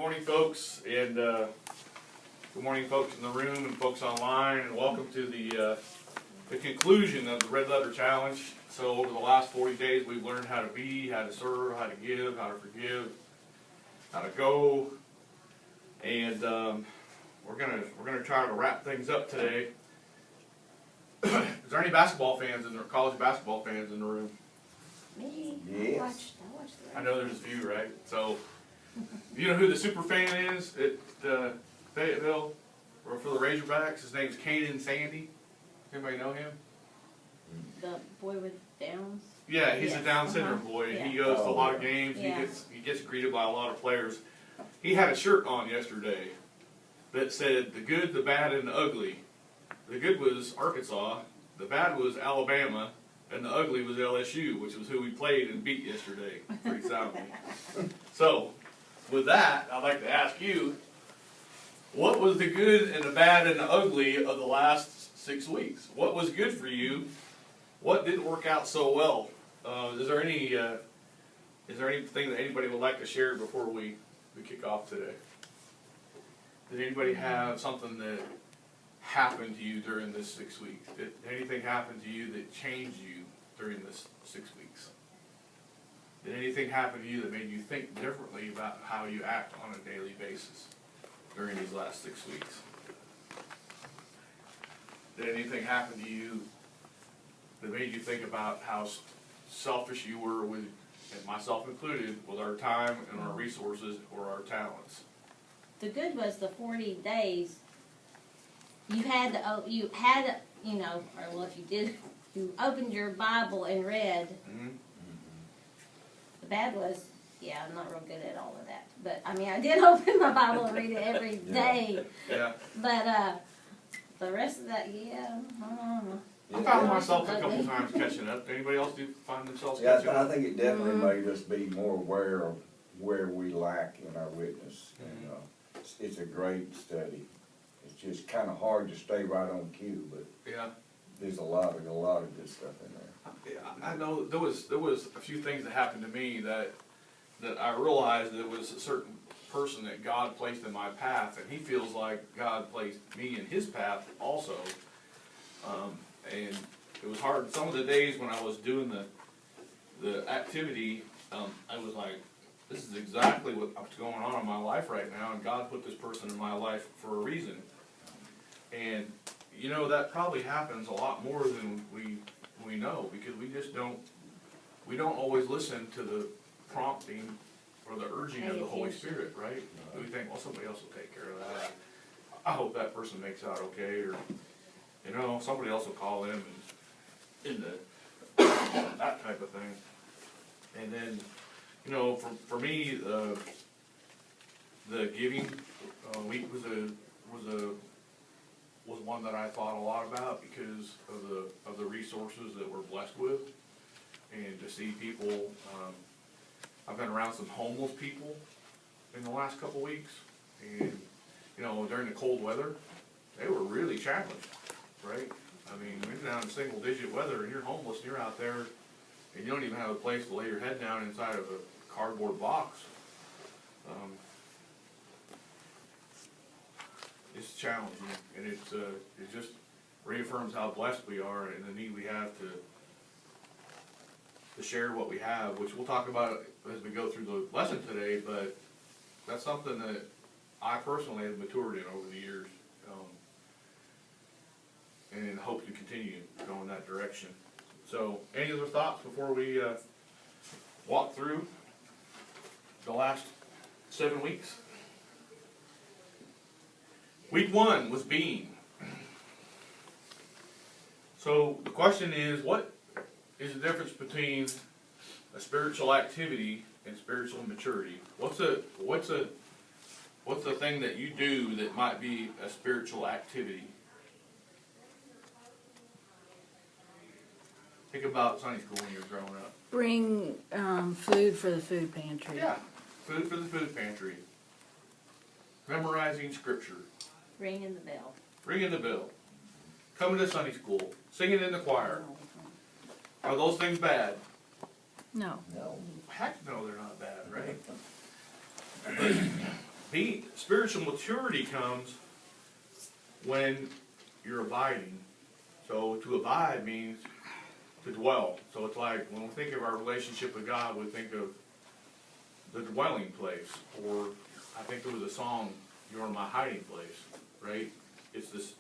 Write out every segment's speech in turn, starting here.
morning, folks, and good morning, folks in the room and folks online, and welcome to the conclusion of the Red Letter Challenge. So over the last 40 days, we've learned how to be, how to serve, how to give, how to forgive, how to go, and we're gonna try to wrap things up today. Is there any basketball fans in there, college basketball fans in the room? Me? Yes. I watched the I know there's a few, right? So, you know who the super fan is at Fayetteville, or for the Razorbacks? His name's Kanan Sandy. Anybody know him? The boy with Downs? Yeah, he's Yes. a Down syndrome boy. Yeah. He goes to a lot of Oh, games. Yeah. He gets greeted by a lot of players. He had a shirt on yesterday that said the good, the bad, and the ugly. The good was Arkansas, the bad was Alabama, and the ugly was LSU, which was who we played and beat yesterday pretty soundly. So, with that, I'd like to ask you, what was the good and the bad and the ugly of the last 6 weeks? What was good for you? What didn't work out so well? Is there anything that anybody would like to share before we kick off today? Did anybody have something that happened to you during this 6 weeks? Did anything happen to you that changed you during this 6 weeks? Did anything happen to you that made you think differently about how you act on a daily basis during these last 6 weeks? Did anything happen to you that made you think about how selfish you were with, and myself included, with our time and our resources or our talents? The good was the 40 days. You had, you know, or well, if you did, you opened your Bible and read. Mm-hmm. The bad was, yeah, I'm not real good at all of that. But, I mean, I did open my Bible and read it every day. Yeah. But, the rest of that, yeah, I don't know. I found myself a couple times catching up. Anybody else do find themselves Yeah, catching I up? think it definitely made us be more aware of where we lack in our witness. And it's a great study. It's just kind of hard to stay right on cue, but Yeah. there's a lot of good stuff in there. Yeah, I know there was a few things that happened to me that I realized there was a certain person that God placed in my path, and he feels like God placed me in his path also. And it was hard. Some of the days when I was doing the activity, I was like, this is exactly what's going on in my life right now, and God put this person in my life for a reason. And you know, that probably happens a lot more than we know, because we don't always listen to the prompting or the urging of the Holy Spirit, right? We think, well, somebody else will take care of that. I hope that person makes out okay, or you know, somebody else will call him and that type of thing. And then, you know, for me, the giving week was one that I thought a lot about because of the resources that we're blessed with, and to see people. I've been around some homeless people in the last couple weeks, and you know, during the cold weather, they were really challenged, right? I mean, you're down in single-digit weather, and you're homeless, and you're out there, and you don't even have a place to lay your head down inside of a cardboard box. It's challenging, and it just reaffirms how blessed we are and the need we have to share what we have, which we'll talk about as we go through the lesson today, but that's something that I personally have matured in over the years, and hope to continue to go in that direction. So, any other thoughts before we walk through the last 7 weeks? Week 1 was being. So the question is, what is the difference between a spiritual activity and spiritual maturity? What's the thing that you do that might be a spiritual activity? Think about Sunday school when you were growing up. Bring food for the food pantry. Yeah, food for the food pantry. Memorizing scripture. Ringing the bell. Ringing the bell. Coming to Sunday school. Singing in the choir. Are those things bad? No. No. Heck no, they're not bad, right? Spiritual maturity comes when you're abiding. So to abide means to dwell. So it's like when we think of our relationship with God, we think of the dwelling place. Or I think there was a song, "You're my hiding place," right? It's this.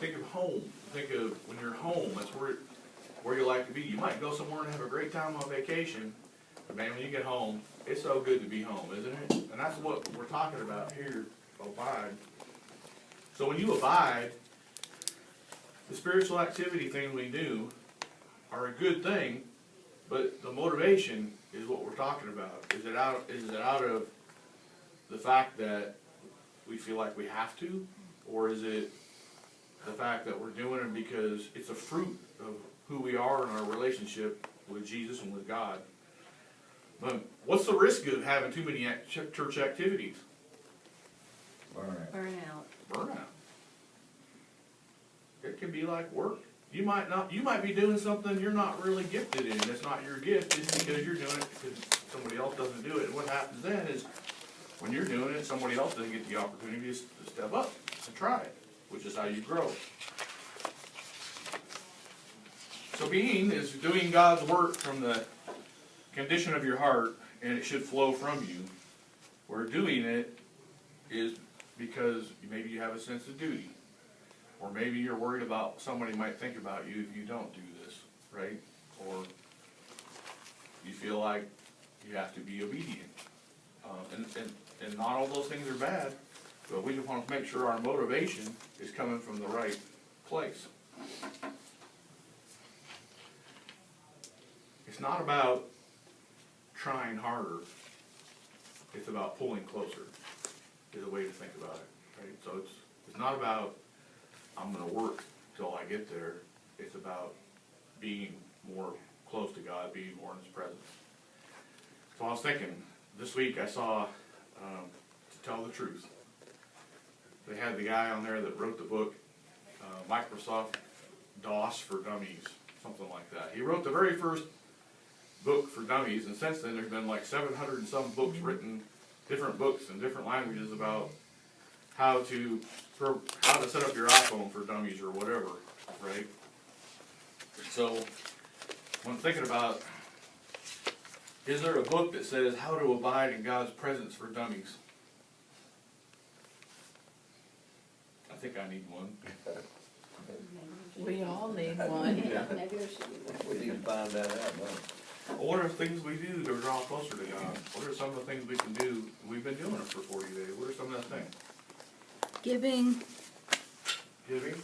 Think of home. Think of when you're home. That's where you like to be. You might go somewhere and have a great time on vacation, but man, when you get home, it's so good to be home, isn't it? And that's what we're talking about here. Abide. So when you abide, the spiritual activity thing we do are a good thing, but the motivation is what we're talking about. Is it out of the fact that we feel like we have to, or is it the fact that we're doing it because it's a fruit of who we are in our relationship with Jesus and with God? But what's the risk of having too many church activities? Burnout. Burnout. It can be like work. You might be doing something you're not really gifted in. It's not your gift just because you're doing it because somebody else doesn't do it. And what happens then is when you're doing it, somebody else doesn't get the opportunity to step up and try it, which is how you grow. So being is doing God's work from the condition of your heart, and it should flow from you. Where doing it is because maybe you have a sense of duty. Or maybe you're worried about somebody might think about you if you don't do this, right? Or you feel like you have to be obedient. And not all those things are bad, but we just want to make sure our motivation is coming from the right place. It's not about trying harder. It's about pulling closer, is a way to think about it, right? So it's not about I'm going to work till I get there. It's about being more close to God, being more in His presence. So I was thinking, this week I saw, To Tell the Truth. They had the guy on there that wrote the book, Microsoft DOS for Dummies, something like that. He wrote the very first book for dummies, and since then there's been like 700 and some books written, different books in different languages about how to set up your iPhone for dummies or whatever, right? So when I'm thinking about, is there a book that says how to abide in God's presence for dummies? I think I need one. We all need one. Yeah. We need to find that out, don't What are things we do to draw closer to God? What are some of the things we can do? We've been doing it for 40 days. What are some of the things? Giving. Giving.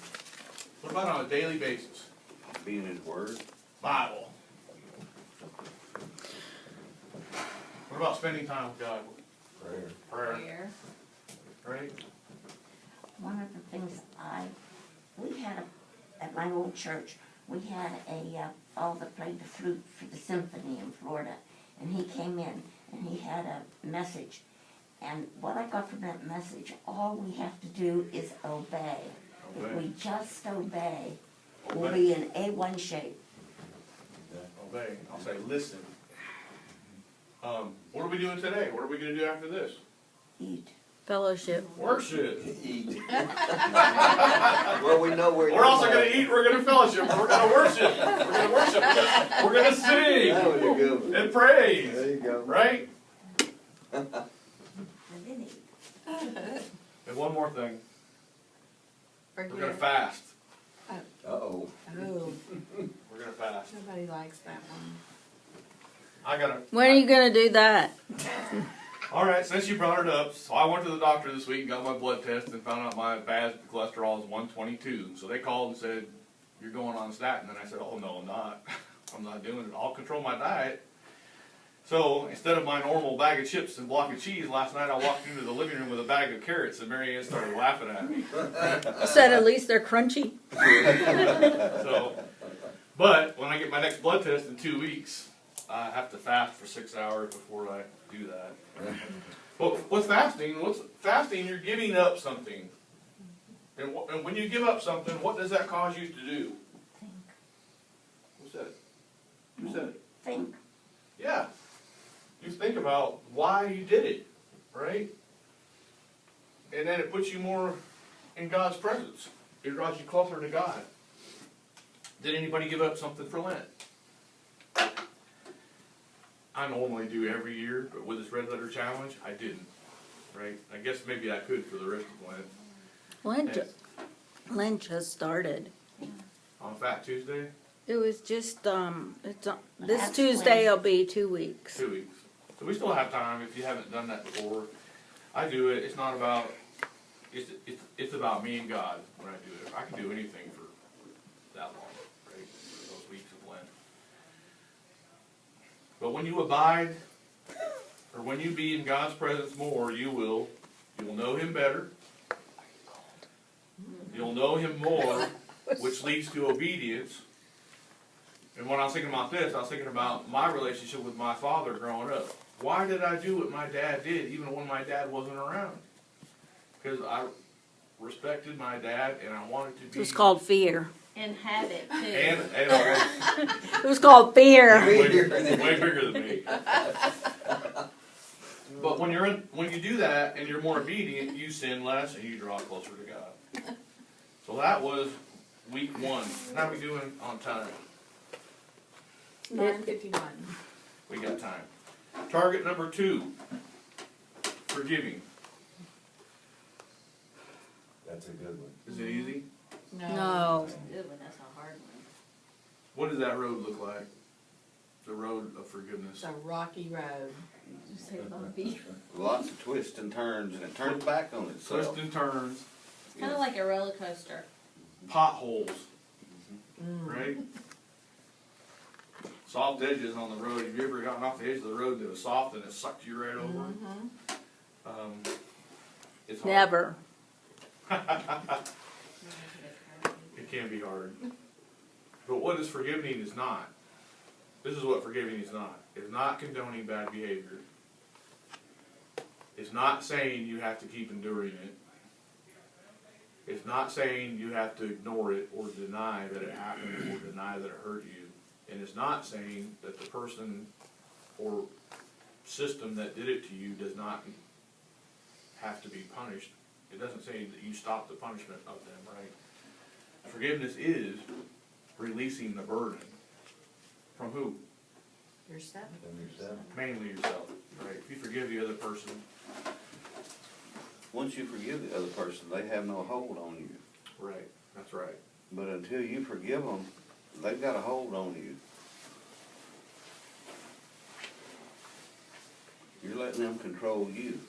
What about on a daily basis? we? Being His Word. Bible. What about spending time with God? Prayer. Prayer. Right? One of the things we had at my old church, we had a fellow that played the flute for the symphony in Florida, and he came in and he had a message. And what I got from that message, all we have to do is obey. If we just obey, we'll be in A1 shape. Obey. I'll say listen. What are we doing today? What are we going to do after this? Eat. Fellowship. Worship. Eat. Well, we know where We're also going to eat, we're going to fellowship, we're going to worship. We're going to worship. We're going to That was a sing good one. and praise. There you go. Right? And then eat. And one more thing. We're going to Forget. fast. Uh-oh. Oh, We're going to fast. nobody likes that one. I got to. When are you gonna do that? All right, since you brought it up, so I went to the doctor this week and got my blood test and found out my bad cholesterol is 122. So they called and said, "You're going on statin." And I said, "Oh no, I'm not. I'm not doing it. I'll control my diet." So instead of my normal bag of chips and block of cheese, last night I walked into the living room with a bag of carrots, and Mary Ann started laughing at me. Said at least they're crunchy. So, but when I get my next blood test in 2 weeks, I have to fast for 6 hours before I do that. But what's fasting? Fasting? You're giving up something. And when you give up something, what does that cause you to do? Think. Who said it? Who said it? Think. Yeah. You think about why you did it, right? and then it puts you more in God's presence. It draws you closer to God. Did anybody give up something for Lent? I normally do every year, but with this red letter challenge, I didn't. Right? I guess maybe I could for the rest of Lent. Lent just started. On Fat Tuesday, It was just, this That's Tuesday when- will be 2 weeks. 2 weeks. So we still have time if you haven't done that before. I do it. It's not about, it's about me and God when I do it. I can do anything for that long, right? Those weeks of Lent. But when you abide, or when you be in God's presence more, you'll know Him better. You'll know Him more, which leads to obedience. And when I was thinking about this, I was thinking about my relationship with my father growing up. Why did I do what my dad did, even when my dad wasn't around? Because I respected my dad, and I wanted to be. It was called fear. And habit too. And I It was called fear. was way bigger than me. But when you do that and you're more obedient, you sin less and you draw closer to God. So that was week 1. How are we doing on time? 9:51. We got time. Target number 2, forgiving. That's a good one. Is it easy? No. That's a good one. That's a hard one. What does that road look like? The road of forgiveness. It's a rocky road. You say bumpy. Lots of twists and turns, and it turns back on itself. Twists and turns, Kind of like a roller coaster. potholes, right? Soft edges on the road. Have you ever gotten off the edge of the road that was soft and it sucked you right over? It's hard. Never. It can be hard. But what is forgiving is not. This is what forgiving is not. It's not condoning bad behavior. It's not saying you have to keep enduring it. It's not saying you have to ignore it or deny that it happened or deny that it hurt you. And it's not saying that the person or system that did it to you does not have to be punished. It doesn't say that you stop the punishment of them, right? Forgiveness is releasing the burden. From who? Yourself. Then yourself. Mainly yourself, right? If you forgive the other person, Once you forgive the other person, they have no hold on you. right, that's right. But until you forgive them, they've got a hold on you. You're letting them control you.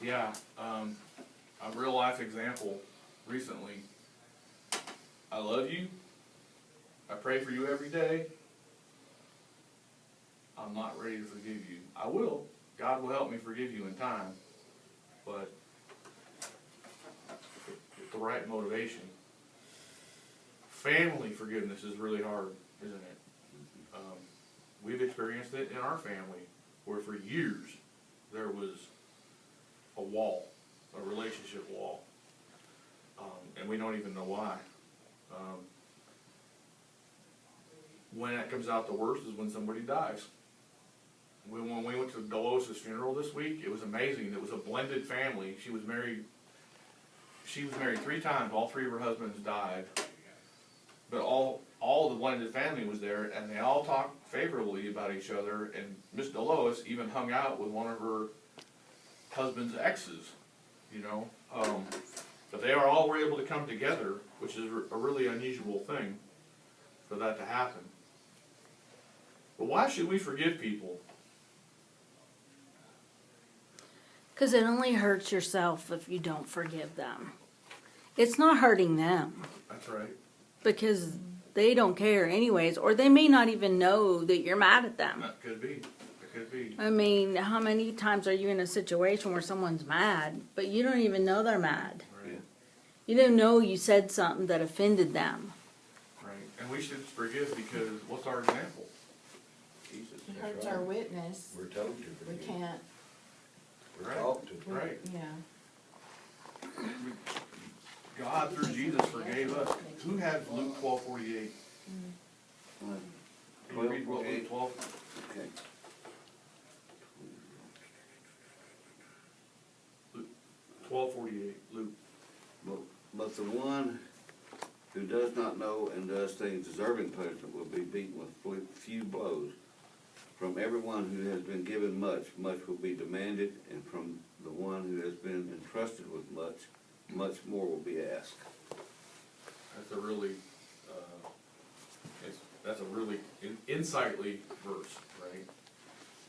Yeah, a real life example recently. I love you. I pray for you every day. I'm not ready to forgive you. I will. God will help me forgive you in time. But with the right motivation. Family forgiveness is really hard, isn't it? We've experienced it in our family where for years there was a wall, a relationship wall. And we don't even know why. When it comes out the worst is when somebody dies. When we went to Dolores' funeral this week, it was amazing. It was a blended family. She was married 3 times. All 3 of her husbands died. But all of the blended family was there, and they all talked favorably about each other. And Miss Dolores even hung out with one of her husband's exes, you know. But they all were able to come together, which is a really unusual thing for that to happen. But why should we forgive people? Because it only hurts yourself if you don't forgive them. It's not hurting them That's right. because they don't care anyways, or they may not even know that you're mad at them. That could be. It could be. I mean, how many times are you in a situation where someone's mad, but you don't even know they're mad? Right. You don't know you said something that offended them. Right. And we should forgive because what's our example? Jesus. It hurts our witness. We're told to We forgive. can't, We're Right. taught to. Right. yeah. God through Jesus forgave us. Who had Luke 12:48? Can you read what Luke 12? Okay. exfoliate, Luke. But the one who does not know and does things deserving punishment will be beaten with few blows. From everyone who has been given much, much will be demanded, and from the one who has been entrusted with much, much more will be asked. That's a really, that's a really insightly verse, right?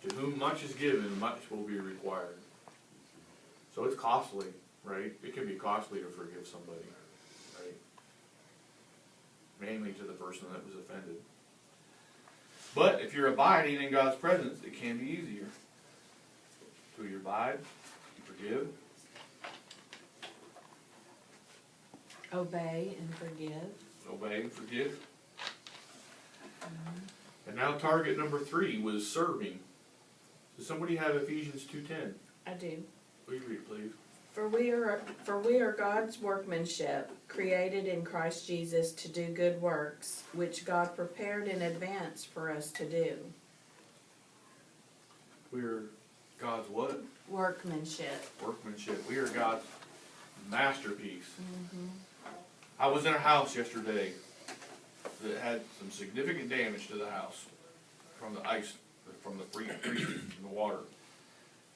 To whom much is given, much will be required. So it's costly, right? It can be costly to forgive somebody, right? Mainly to the person that was offended. But if you're abiding in God's presence, it can be easier. So you abide, you forgive. Obey and forgive. Obey and forgive. And now target number 3 was serving. Does somebody have Ephesians 2:10? I do. Will you read it, please? For we are God's workmanship, created in Christ Jesus to do good works, which God prepared in advance for us to do. We're God's what? Workmanship. Workmanship. We are God's masterpiece. I was in a house yesterday that had some significant damage to the house from the ice, from the freezing in the water.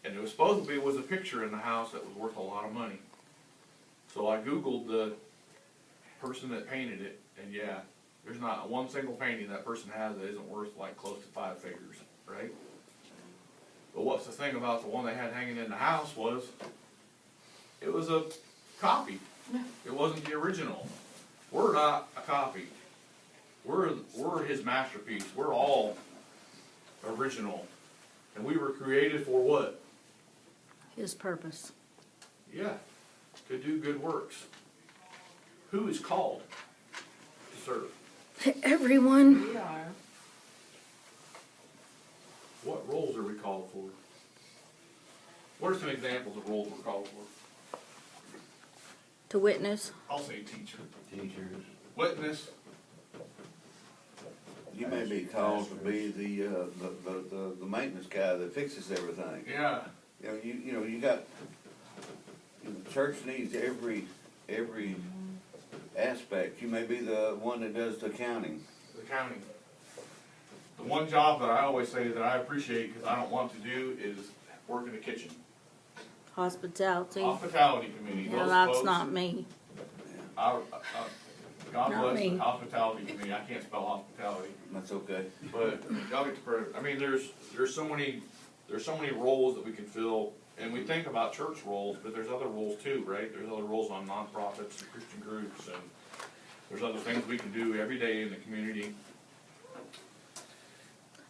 And it was supposed to be was a picture in the house that was worth a lot of money. So I Googled the person that painted it, and yeah, there's not one single painting that person has that isn't worth like close to 5 figures, right? But what's the thing about the one they had hanging in the house was, it was a copy. It wasn't the original. We're not a copy. We're his masterpiece. We're all original. And we were created for what? His purpose. Yeah, to do good works. Who is called to serve? Everyone. We are. What roles are we called for? What are some examples of roles we're called for? To witness. I'll say teacher. Teachers. Witness. You may be called to be the maintenance guy that fixes everything. Yeah. You got, the church needs every aspect. You may be the one that does the accounting. The county. The one job that I always say that I appreciate because I don't want to do is work in the kitchen. Hospitality. Hospitality committee. Yeah, those that's folks, not me. God Not bless me. the hospitality committee. I can't spell hospitality, That's okay. but y'all get the credit. I mean, there's so many roles that we can fill, and we think about church roles, but there's other roles too, right? There's other roles on nonprofits and Christian groups, and there's other things we can do every day in the community.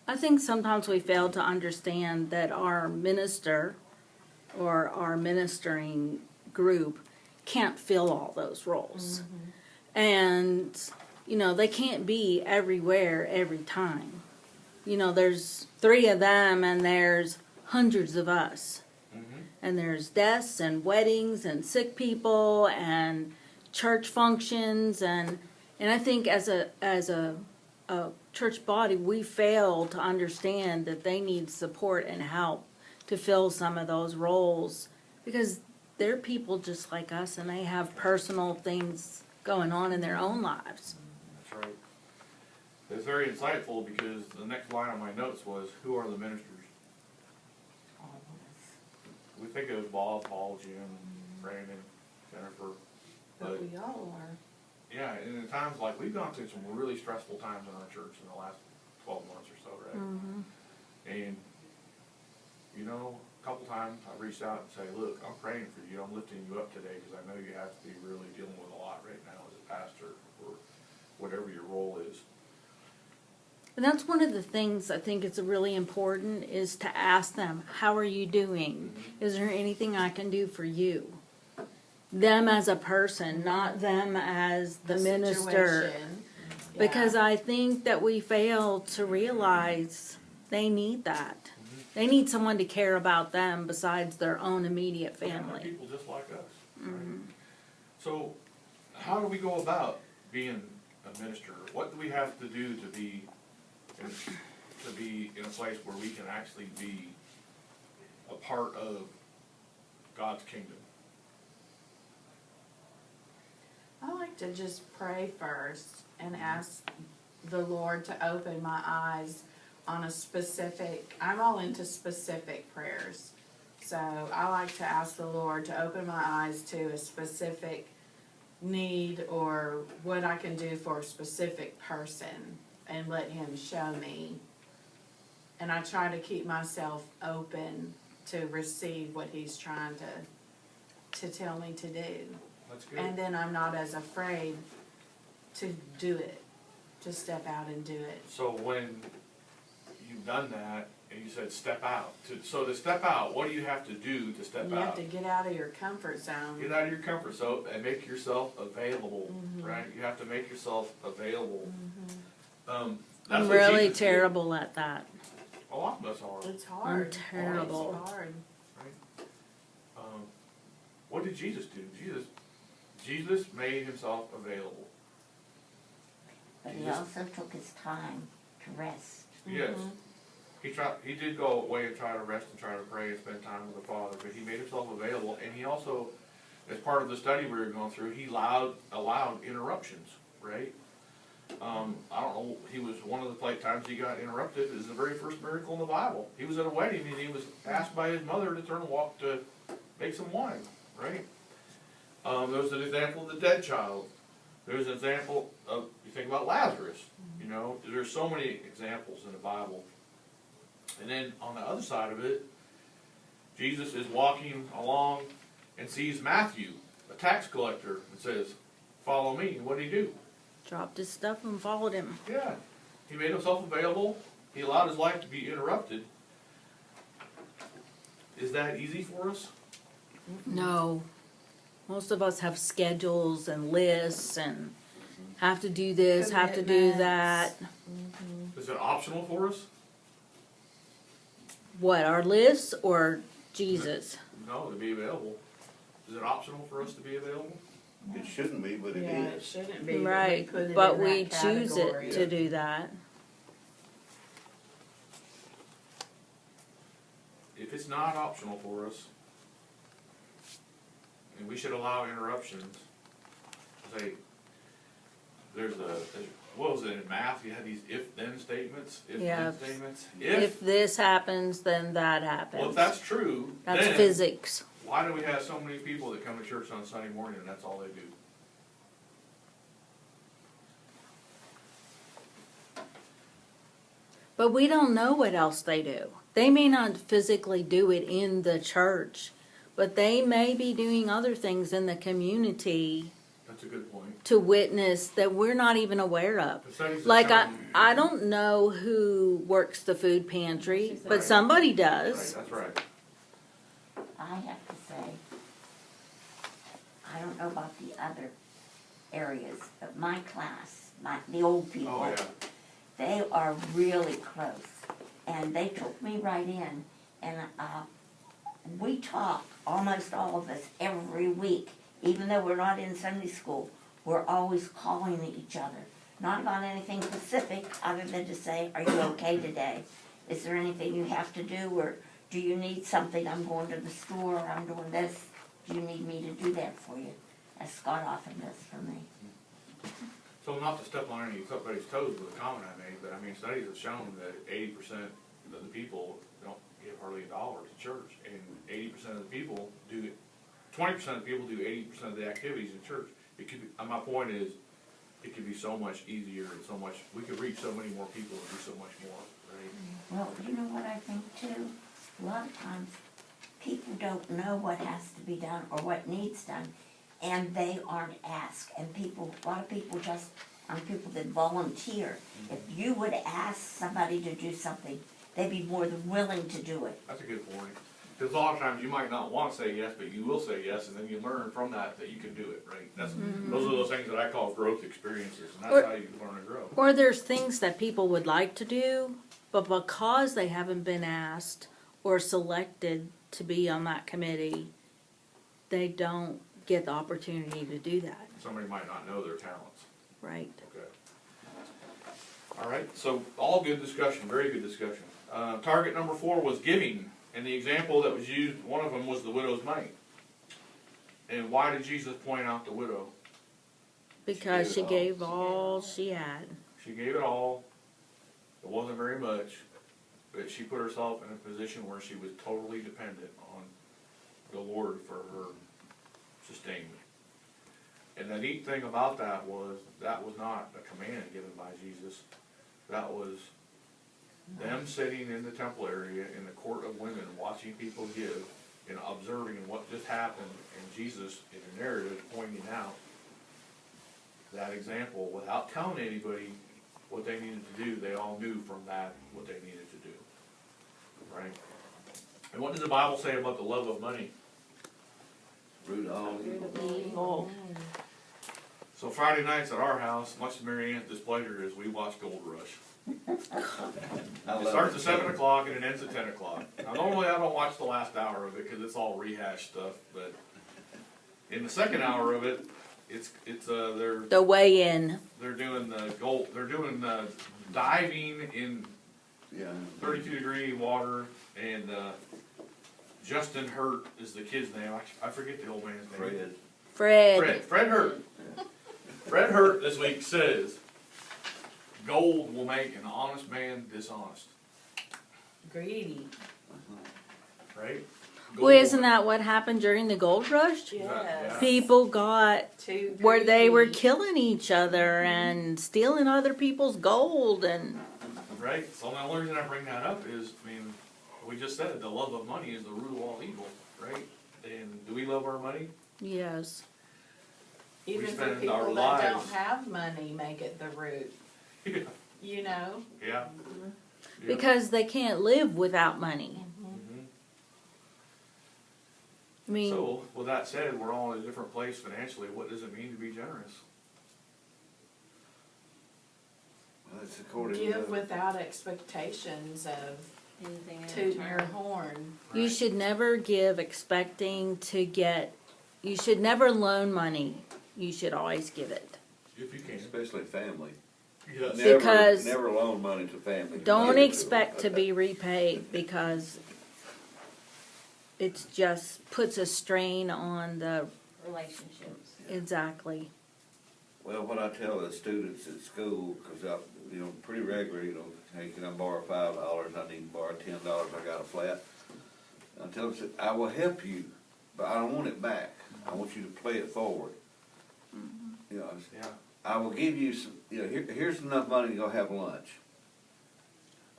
I think sometimes we fail to understand that our minister or our ministering group can't fill all those roles. And, they can't be everywhere every time. There's 3 of them and there's hundreds of us. And there's deaths and weddings and sick people and church functions and I think as a church body we fail to understand that they need support and help to fill some of those roles because they're people just like us and they have personal things going on in their own lives. That's right. It's very insightful because the next line on my notes was, who are the ministers? All of us. We think it was Bob, Paul, Jim, Brandon, Jennifer. But we all are. Yeah, and in times like, we've gone through some really stressful times in our church in the last 12 months or so, right? And, a couple times I reached out and say, look, I'm praying for you, I'm lifting you up today because I know you have to be really dealing with a lot right now as a pastor or whatever your role is. And that's one of the things I think is really important is to ask them, how are you doing? Is there anything I can do for you? Them as a person, not them as the minister. Situation. Because Yeah. I think that we fail to realize they need that. They need someone to care about them besides their own immediate Yeah, they're family. people just like us. Right? So, how do we go about being a minister? What do we have to do to be in a place where we can actually be a part of God's kingdom? like to just pray first and ask the Lord to open my eyes on a specific, I'm all into specific prayers. So I like to ask the Lord to open my eyes to a specific need or what I can do for a specific person and let Him show me. And I try to keep myself open to receive what He's trying to tell me to do. That's good. And then I'm not as afraid to do it, to step out and do it. So when you've done that, and you said step out, so to step out, what do you have to do to step You have out? to get out of your comfort zone. Get out of your comfort zone and make yourself available, Mm-hmm. right? You have to make yourself available. That's I'm what really Jesus did. terrible at that. A lot of us are. It's hard. terrible. It's hard. What did Jesus do? Jesus made himself available. But he Jesus- also took his time to rest. Yes. He did go away and try to rest and try to pray and spend time with the Father, but he made himself available, and he also, as part of the study we were going through, he allowed interruptions, right? I don't know, he was, one of the times he got interrupted is the very first miracle in the Bible. He was at a wedding and he was asked by his mother to turn and walk to make some wine, right? There was an example of the dead child. There's an example of, you think about Lazarus, you know, there's so many examples in the Bible. And then on the other side of it, Jesus is walking along and sees Matthew, a tax collector, and says, "Follow me." What did he do? Dropped his stuff and followed him. Yeah. He made himself available. He allowed his life to be interrupted. Is that easy for us? No. Most of us have schedules and lists and have to do this, have to do that. Is it optional for us? What, our lists or Jesus? No, to be available. Is it optional for us to be available? It shouldn't be, but it Yeah, it is. shouldn't be. Right, But we, put but it in we that choose category. it to do that. If it's not optional for us, and we should allow interruptions, say, what was it in math? You had these if-then statements, Yeah. if-then statements. If this happens, then that happens. Well, if that's true, That's then physics. why do we have so many people that come to church on Sunday morning and that's all they do? But we don't know what else they do. They may not physically do it in the church, but they may be doing other things in the community That's a good point. to witness that we're not even aware of. The studies have Like shown- I don't know who works the food pantry, but Right. somebody Right, does. that's right. I have to say, I don't know about the other areas, but my class, the old people, Oh, yeah. they are really close. And they took me right in, and we talk, almost all of us, every week. Even though we're not in Sunday school, we're always calling each other. Not about anything specific, other than to say, "Are you okay today? Is there anything you have to do, or do you need something? I'm going to the store, I'm doing this. Do you need me to do that for you?" As Scott often does for me. So not to step on anybody's toes with a comment I made, but I mean, studies have shown that 80% of the people don't give hardly a dollar to church, and 80% of the people do, 20% of the people do 80% of the activities in church. It could be, my point is, it could be so much easier and so much, we could reach so many more people and do so much more, right? Well, you know what I think too? A lot of times, people don't know what has to be done or what needs done, and they aren't asked. And a lot of people just, people that volunteer. If you would ask somebody to do something, they'd be more than willing to do it. That's a good point. Because a lot of times you might not want to say yes, but you will say yes, and then you learn from that you can do it, right? Those are those things that I call growth experiences, and that's Or- how you learn and grow. Or there's things that people would like to do, but because they haven't been asked or selected to be on that committee, they don't get the opportunity to do that, Somebody might not know their talents. right? Okay. All right, so all good discussion, very good discussion. Target number 4 was giving, and the example that was used, one of them was the widow's mite. And why did Jesus point out the widow? Because she it all. gave all she had. She gave it all. It wasn't very much, but she put herself in a position where she was totally dependent on the Lord for her sustainment. And the neat thing about that was not a command given by Jesus. That was them sitting in the temple area in the court of women, watching people give and observing what just happened, and Jesus in the narrative pointing out that example without telling anybody what they needed to do. They all knew from that what they needed to do. Right? And what does the Bible say about the love of money? Root all evil. Evil. So Friday nights at our house, much to Mary Ann's displeasure, is we watch Gold Rush. I It love starts it. at 7 o'clock and it ends at 10 o'clock. Now normally I don't watch the last hour of it because it's all rehashed stuff, but in the second hour of it, The weigh-in. they're doing diving in Yeah. 32-degree water, and Justin Hurt is the kid's name. I forget the old man's name. Fred. Fred Hurt. Fred Hurt this week says, gold will make an honest man dishonest. Greedy. Right? Well, isn't that what happened during the gold rush? Yeah. People got Too where they were greedy. killing each other and stealing other people's gold and Right? So the only reason I bring that up is, I mean, we just said the love of money is the root of all evil, right? And do we love our money? yes. Even for spend people our that lives- don't have money, make it the root. Yeah. You know? Yeah. Yeah. Because they can't live without money. Mhm. I mean, So, with that said, we're all in a different place financially. What does it mean to be generous? Well, it's according Give to, without expectations of Anything in tooting your return. horn. you Right? should never give expecting to get, you should never loan money. You should always give it. If you can. especially family. Yes. Never, Because never loan money to family. Don't Give it to expect to them. be repaid because it's just puts a strain on the, Relationships. exactly. Well, what I tell the students at school, because I, pretty regularly, hey, can I borrow $5? I need to borrow $10. I got a flat. I tell them, I will help you, but I don't want it back. I want you to play it forward. You know, Yeah. I will give you some. Here's enough money to go have lunch.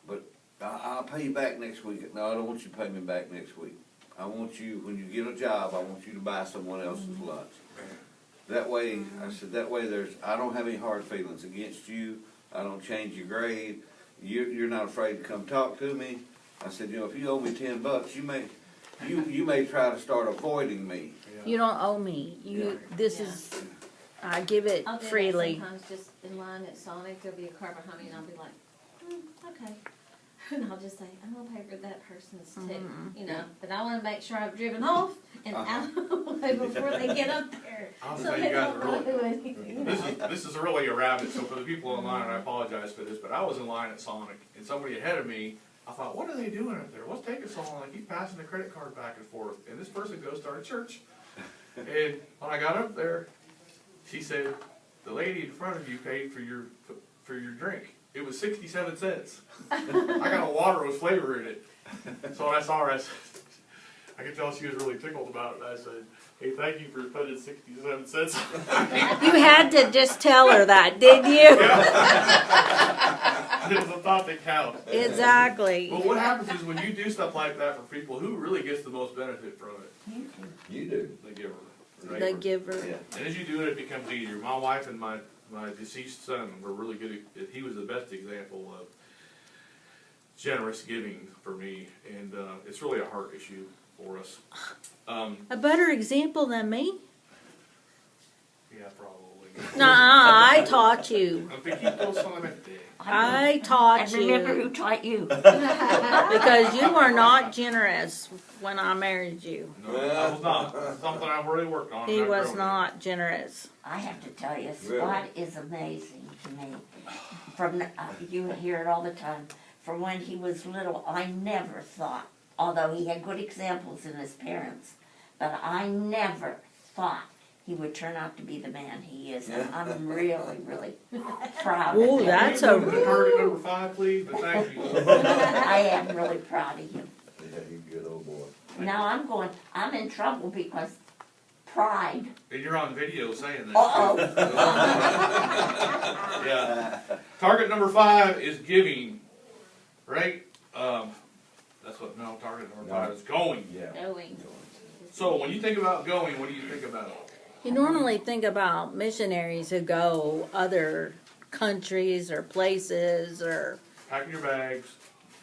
But I'll pay you back next week. No, I don't want you to pay me back next week. I want you, when you get a job, I want you to buy someone else's lunch. That way, I said, that way I don't have any hard feelings against you. I don't change your grade. You're not afraid to come talk to me. I said, if you owe me $10, you may try to start avoiding me. You don't owe me. This Yeah. is, I give it I'll do freely. that sometimes, just in line at Sonic, there'll be a car behind me and I'll be like, okay. And I'll just say, I'm gonna pay for that person's tip, but I wanna make sure I've driven off and out of the way before they get up there. I'll So say they you guys don't are really, do anything. this is really a rabbit, so for the people online, and I apologize for this, but I was in line at Sonic, and somebody ahead of me, I thought, what are they doing up there? What's taking so long? They keep passing the credit card back and forth, and this person goes to our church. And when I got up there, she said, the lady in front of you paid for your drink. It was 67 cents. I got a water with flavor in it. So when I saw her, I could tell she was really tickled about it. I said, hey, thank you for putting 67 cents on it. You had to just tell her that, didn't you? It was a thought that counts. Exactly. But what happens is when you do stuff like that for people, who really gets the most benefit from it? You do. The giver. Right? The giver. Yeah. And as you do it, it becomes easier. My wife and my deceased son were really good he was the best example of generous giving for me, and it's really a heart issue for us. A better example than me? Yeah, probably. Nah, I taught you. Un poquito solamente. I taught And remember you who taught you? because you were not generous when I married you. No, I was not. It's something I've really worked on. He and I've was grown not generous. I have to tell you, Really? Scott is amazing to me. You hear it all the time. From when he was little, I never thought, although he had good examples in his parents, but I never thought he would turn out to be the man he is. And I'm really, really proud of Ooh, him. that's Can a- you move to target number 5, please? But thank you. I am really proud of him. Yeah, you good old boy. Now I'm in trouble because pride. And you're on video saying that. Uh-oh. Yeah. Target number 5 is giving, right? Target number 5 is going. Yeah. Going. So when you think about going, what do you think about? You normally think about missionaries who go other countries or places or Packing your bags,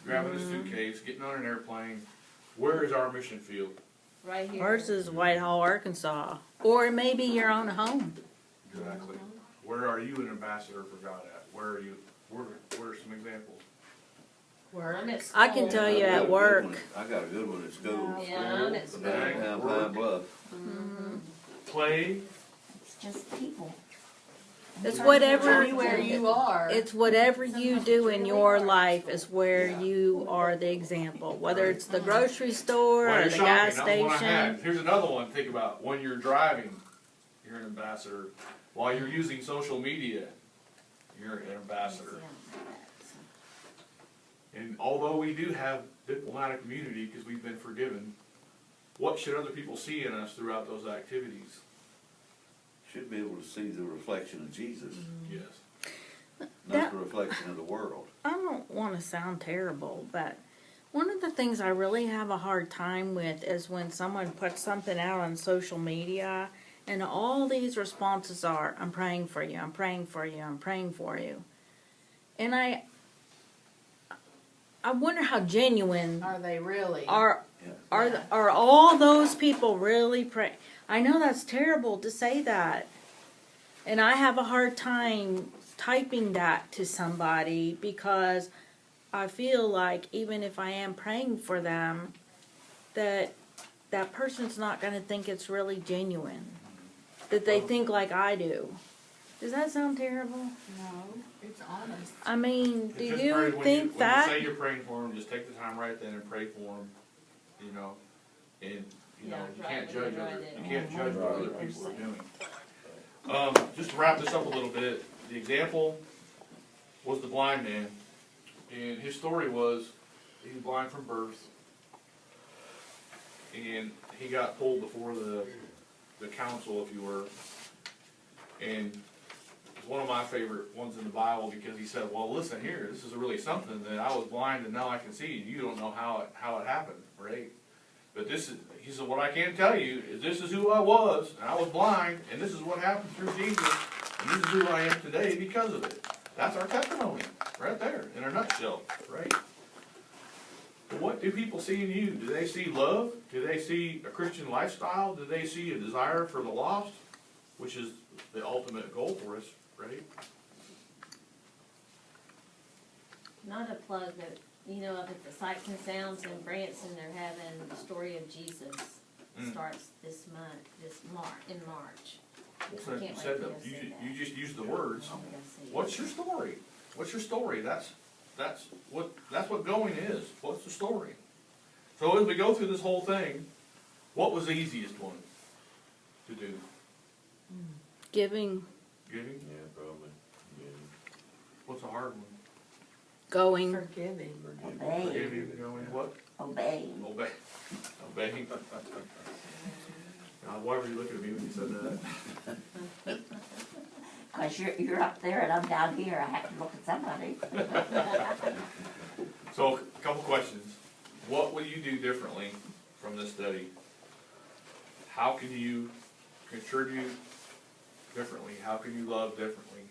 grabbing a suitcase, getting on an airplane. Where is our mission field? Right here. versus Whitehall, Arkansas. Or maybe your own home. Exactly. Where are you an ambassador for God at? Where are you? Where are some examples? I'm at I can school. tell you I got at a good work. one. I got a good one at school. Yeah, I'm at school. Downtown Pine Bluff. Play. It's just people. It's whatever, Anywhere you are. it's whatever you do in your life is where you are the example. Whether it's the grocery store While or you're the shopping, gas that was one I station. had. Here's another one. Think about when you're driving, you're an ambassador. While you're using social media, you're an ambassador. And although we do have diplomatic immunity because we've been forgiven, what should other people see in us throughout those activities? Should be able to see the reflection of Jesus, Yes. not the reflection of the world. I don't want to sound terrible, but one of the things I really have a hard time with is when someone puts something out on social media and all these responses are, I'm praying for you, I'm praying for you, I'm praying for you. And I wonder how genuine Are they really? are all those people really praying? I know that's terrible to say that. And I have a hard time typing that to somebody because I feel like even if I am praying for them, that person's not going to think it's really genuine. That they think like I do. Does that sound terrible? No, it's honest. I mean, do Just you pray think when that? you say you're praying for them, just take the time right then and pray for them, you know, and you know you can't judge what other people are doing. Just to wrap this up a little bit, the example was the blind man, and his story was he was blind from birth, and he got pulled before the council, if you were, and it's one of my favorite ones in the Bible because he said, well, listen here, this is really something that I was blind and now I can see, and you don't know how it happened, right? But he said, what I can tell you is this is who I was, and I was blind, and this is what happened through Jesus, and this is who I am today because of it. That's our testimony, right there, in a nutshell, right? But what do people see in you? Do they see love? Do they see a Christian lifestyle? Do they see a desire for the lost, which is the ultimate goal for us, right? Not a plug, but you know, up at the Sights and Sounds in Branson, they're having the story of Jesus. Starts this month, in March. Well, I since you can't said wait that, to go see that. you just used the words. I'm gonna see it. What's your story? What's your story? That's what going is. What's the story? So as we go through this whole thing, what was the easiest one to do? Giving, Giving? Yeah, probably. Yeah. What's a hard one? going. Forgiving. Obey. Giving, going, what? Obey. Obey. Obeying. God, why were you looking at me when you said that? Because you're up there and I'm down here. I have to look at somebody. So, a couple questions. What will you do differently from this study? How can you contribute differently? How can you love differently?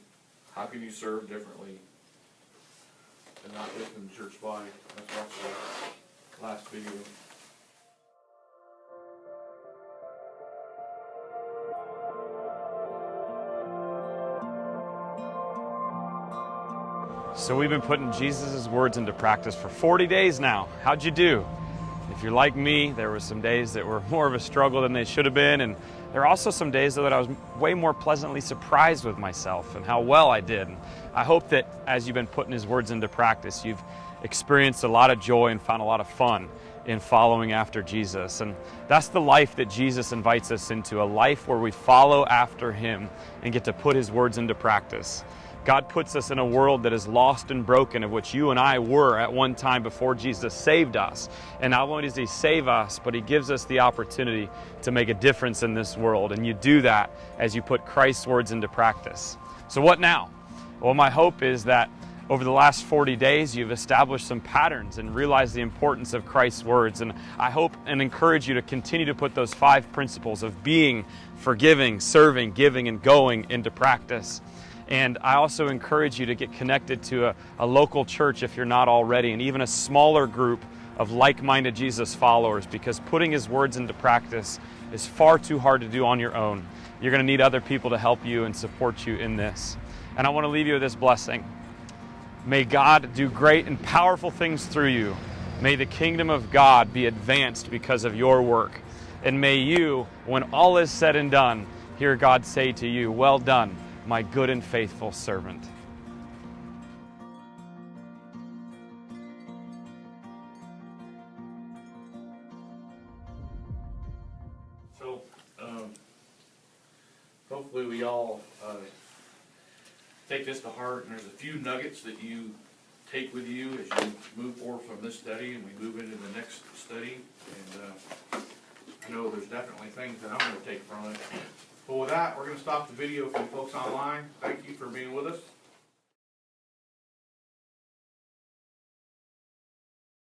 How can you serve differently? And not listen to church body. Let's watch the last video. So we've been putting Jesus' words into practice for 40 days now. How'd you do? If you're like me, there were some days that were more of a struggle than they should have been, and there are also some days though that I was way more pleasantly surprised with myself and how well I did. And I hope that as you've been putting his words into practice, you've experienced a lot of joy and found a lot of fun in following after Jesus. And that's the life that Jesus invites us into, a life where we follow after him and get to put his words into practice. God puts us in a world that is lost and broken, of which you and I were at one time before Jesus saved us. And not only does he save us, but he gives us the opportunity to make a difference in this world. And you do that as you put Christ's words into practice. So what now? Well, my hope is that over the last 40 days, you've established some patterns and realized the importance of Christ's words. And I hope and encourage you to continue to put those 5 principles of being, forgiving, serving, giving, and going into practice. And I also encourage you to get connected to a local church if you're not already, and even a smaller group of like-minded Jesus followers, because putting his words into practice is far too hard to do on your own. You're going to need other people to help you and support you in this. And I want to leave you with this blessing. May God do great and powerful things through you. May the kingdom of God be advanced because of your work. And may you, when all is said and done, hear God say to you, "Well done, my good and faithful servant." So, hopefully we all take this to heart, and there's a few nuggets that you take with you as you move forward from this study and we move into the next study. And I know there's definitely things that I'm going to take from it. But with that, we're going to stop the video for you folks online. Thank you for being with us.